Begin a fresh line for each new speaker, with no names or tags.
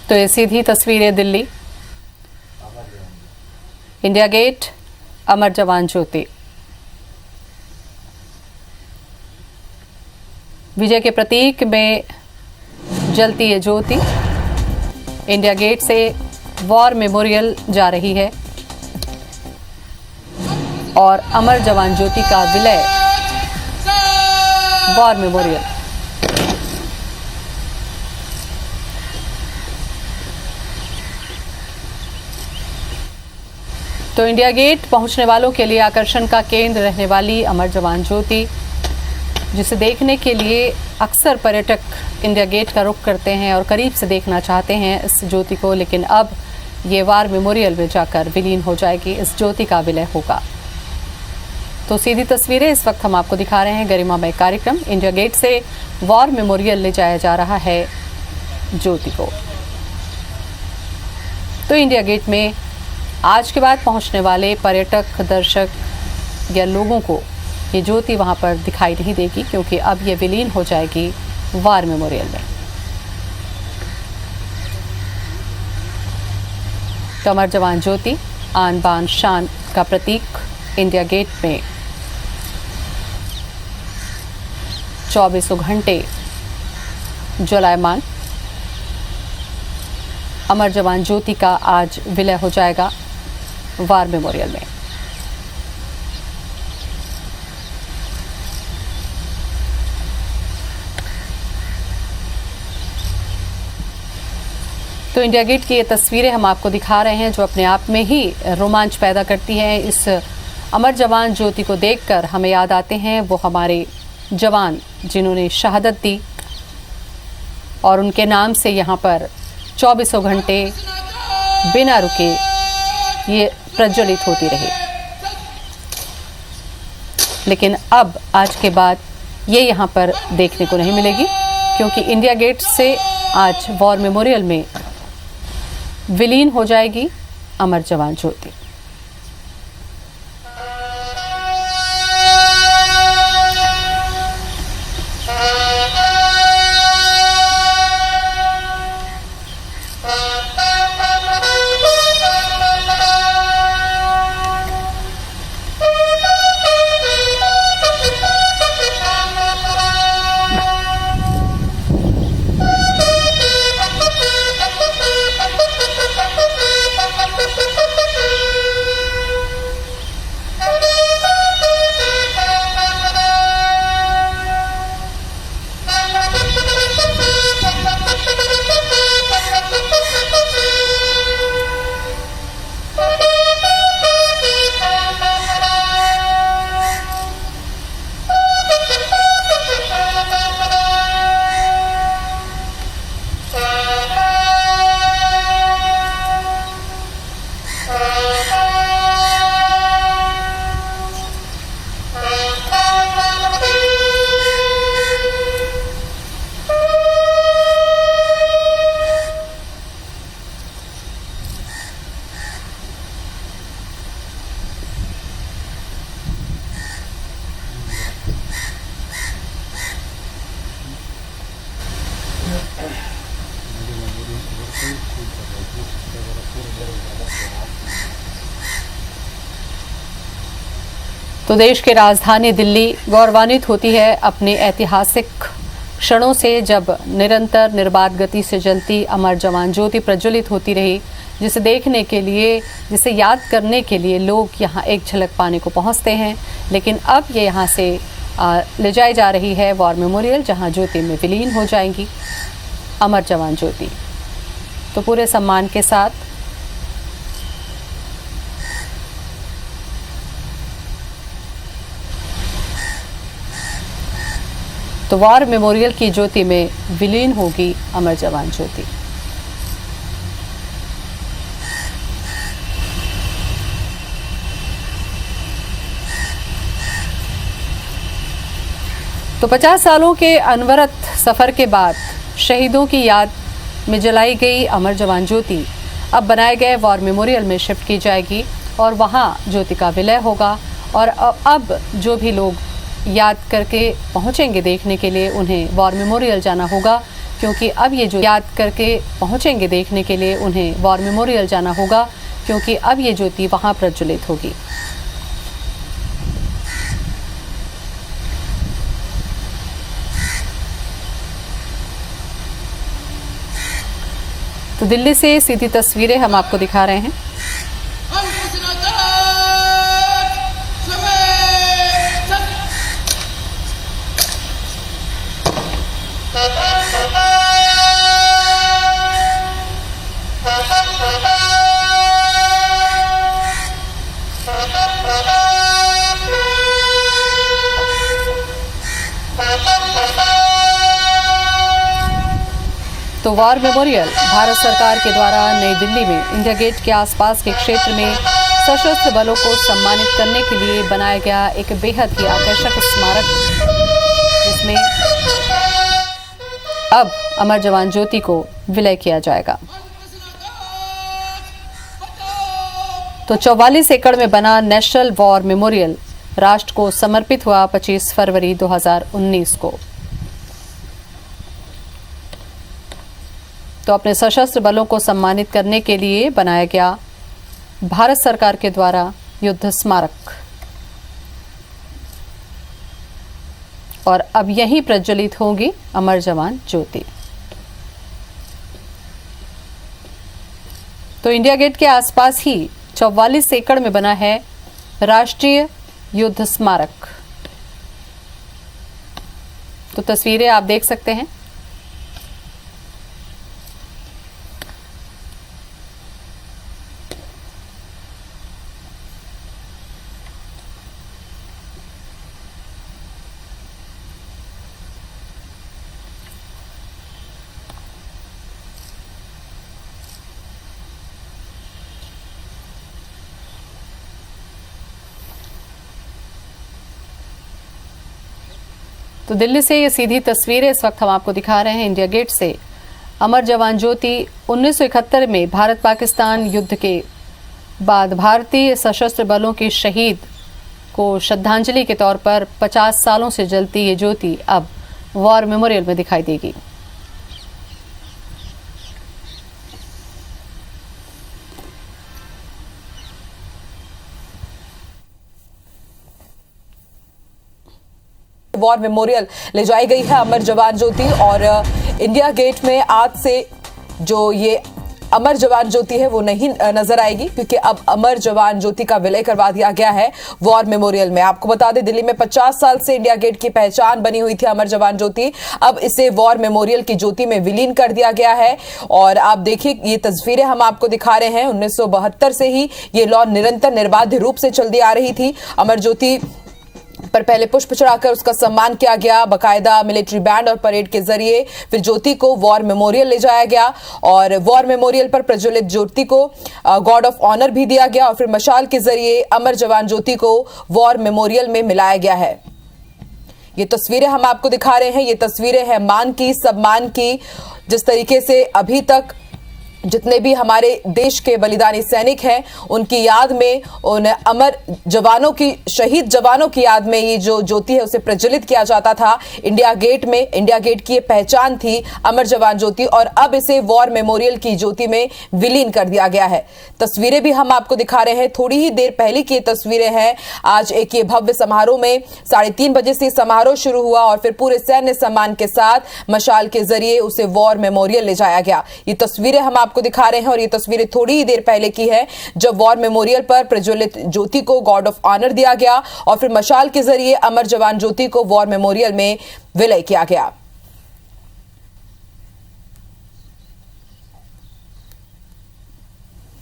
तो ये सीधी तस्वीरें दिल्ली, इंडिया गेट, अमर जवान ज्योति। विजय के प्रतीक में जलती ये ज्योति इंडिया गेट से वॉर मेमोरियल जा रही है और अमर जवान ज्योति का विलय वॉर मेमोरियल। तो इंडिया गेट पहुंचने वालों के लिए आकर्षण का केंद्र रहने वाली अमर जवान ज्योति, जिसे देखने के लिए अक्सर पर्यटक इंडिया गेट का रुख करते हैं और करीब से देखना चाहते हैं इस ज्योति को, लेकिन अब ये वार मेमोरियल में जाकर विलीन हो जाएगी। इस ज्योति का विलय होगा। तो सीधी तस्वीरें इस वक्त हम आपको दिखा रहे हैं। गरिमामय कार्यक्रम, इंडिया गेट से वॉर मेमोरियल ले जाया जा रहा है ज्योति को। तो इंडिया गेट में आज के बाद पहुंचने वाले पर्यटक, दर्शक या लोगों को ये ज्योति वहां पर दिखाई नहीं देगी, क्योंकि अब ये विलीन हो जाएगी वार मेमोरियल में। तो अमर जवान ज्योति, आन बान शान का प्रतीक, इंडिया गेट में 24 घंटे ज्वलायमान। अमर जवान ज्योति का आज विलय हो जाएगा वार मेमोरियल में। तो इंडिया गेट की ये तस्वीरें हम आपको दिखा रहे हैं, जो अपने आप में ही रोमांच पैदा करती हैं। इस अमर जवान ज्योति को देखकर हमें याद आते हैं वो हमारे जवान जिन्होंने शहादत दी और उनके नाम से यहाँ पर 24 घंटे बिना रुके ये प्रज्वलित होती रही। लेकिन अब आज के बाद ये यहाँ पर देखने को नहीं मिलेगी, क्योंकि इंडिया गेट से आज वॉर मेमोरियल में विलीन हो जाएगी अमर जवान ज्योति। तो देश की राजधानी दिल्ली गौरवान्वित होती है अपने ऐतिहासिक क्षणों से, जब निरंतर निर्बाध गति से जलती अमर जवान ज्योति प्रज्वलित होती रही, जिसे देखने के लिए, जिसे याद करने के लिए लोग यहाँ एक झलक पाने को पहुँचते हैं। लेकिन अब ये यहाँ से ले जाई जा रही है वॉर मेमोरियल, जहाँ ज्योति में विलीन हो जाएंगी अमर जवान ज्योति। तो पूरे सम्मान के साथ तो वॉर मेमोरियल की ज्योति में विलीन होगी अमर जवान ज्योति। तो 50 सालों के अनवरत सफर के बाद शहीदों की याद में जलाई गई अमर जवान ज्योति अब बनाए गए वॉर मेमोरियल में शिफ्ट की जाएगी और वहां ज्योति का विलय होगा। और अब जो भी लोग याद करके पहुंचेंगे देखने के लिए, उन्हें वॉर मेमोरियल जाना होगा, क्योंकि अब ये जो याद करके पहुंचेंगे देखने के लिए, उन्हें वॉर मेमोरियल जाना होगा, क्योंकि अब ये ज्योति वहां प्रज्वलित होगी। तो दिल्ली से सीधी तस्वीरें हम आपको दिखा रहे हैं। तो वॉर मेमोरियल भारत सरकार के द्वारा नई दिल्ली में इंडिया गेट के आसपास के क्षेत्र में सशस्त्र बलों को सम्मानित करने के लिए बनाया गया एक बेहद ही आकर्षक स्मारक, जिसमें अब अमर जवान ज्योति को विलय किया जाएगा। तो 44 एकड़ में बना नेशनल वॉर मेमोरियल राष्ट्र को समर्पित हुआ 25 फरवरी 2019 को। तो अपने सशस्त्र बलों को सम्मानित करने के लिए बनाया गया भारत सरकार के द्वारा युद्ध स्मारक, और अब यहीं प्रज्वलित होगी अमर जवान ज्योति। तो इंडिया गेट के आसपास ही 44 एकड़ में बना है राष्ट्रीय युद्ध स्मारक। तो तस्वीरें आप देख सकते हैं। तो दिल्ली से ये सीधी तस्वीरें इस वक्त हम आपको दिखा रहे हैं इंडिया गेट से। अमर जवान ज्योति 1971 में भारत पाकिस्तान युद्ध के बाद भारतीय सशस्त्र बलों की शहीद को श्रद्धांजलि के तौर पर 50 सालों से जलती ये ज्योति अब वॉर मेमोरियल में दिखाई देगी।
वॉर मेमोरियल ले जाई गई है अमर जवान ज्योति, और इंडिया गेट में आज से जो ये अमर जवान ज्योति है वो नहीं नजर आएगी, क्योंकि अब अमर जवान ज्योति का विलय करवा दिया गया है वॉर मेमोरियल में। आपको बता दें, दिल्ली में 50 साल से इंडिया गेट की पहचान बनी हुई थी अमर जवान ज्योति, अब इसे वॉर मेमोरियल की ज्योति में विलीन कर दिया गया है। और आप देखिए, ये तस्वीरें हम आपको दिखा रहे हैं। 1972 से ही ये लॉ निरंतर निर्बाध रूप से चलती आ रही थी। अमर ज्योति पर पहले पुष्प चढ़ाकर उसका सम्मान किया गया, बकायदा मिलिट्री बैंड और परेड के जरिए। फिर ज्योति को वॉर मेमोरियल ले जाया गया, और वॉर मेमोरियल पर प्रज्वलित ज्योति को गॉर्ड ऑफ ऑनर भी दिया गया, और फिर मशाल के जरिए अमर जवान ज्योति को वॉर मेमोरियल में मिलाया गया है। ये तस्वीरें हम आपको दिखा रहे हैं। ये तस्वीरें हैं मान की, सम्मान की। जिस तरीके से अभी तक जितने भी हमारे देश के बलिदानी सैनिक हैं, उनकी याद में, उन अमर जवानों की, शहीद जवानों की याद में ये जो ज्योति है उसे प्रज्वलित किया जाता था इंडिया गेट में। इंडिया गेट की ये पहचान थी अमर जवान ज्योति, और अब इसे वॉर मेमोरियल की ज्योति में विलीन कर दिया गया है। तस्वीरें भी हम आपको दिखा रहे हैं। थोड़ी ही देर पहले की तस्वीरें हैं। आज एक ये भव्य समारोह में 3:30 बजे से समारोह शुरू हुआ, और फिर पूरे सैन्य सम्मान के साथ मशाल के जरिए उसे वॉर मेमोरियल ले जाया गया। ये तस्वीरें हम आपको दिखा रहे हैं, और ये तस्वीरें थोड़ी ही देर पहले की है, जब वॉर मेमोरियल पर प्रज्वलित ज्योति को गॉर्ड ऑफ ऑनर दिया गया, और फिर मशाल के जरिए अमर जवान ज्योति को वॉर मेमोरियल में विलय किया गया।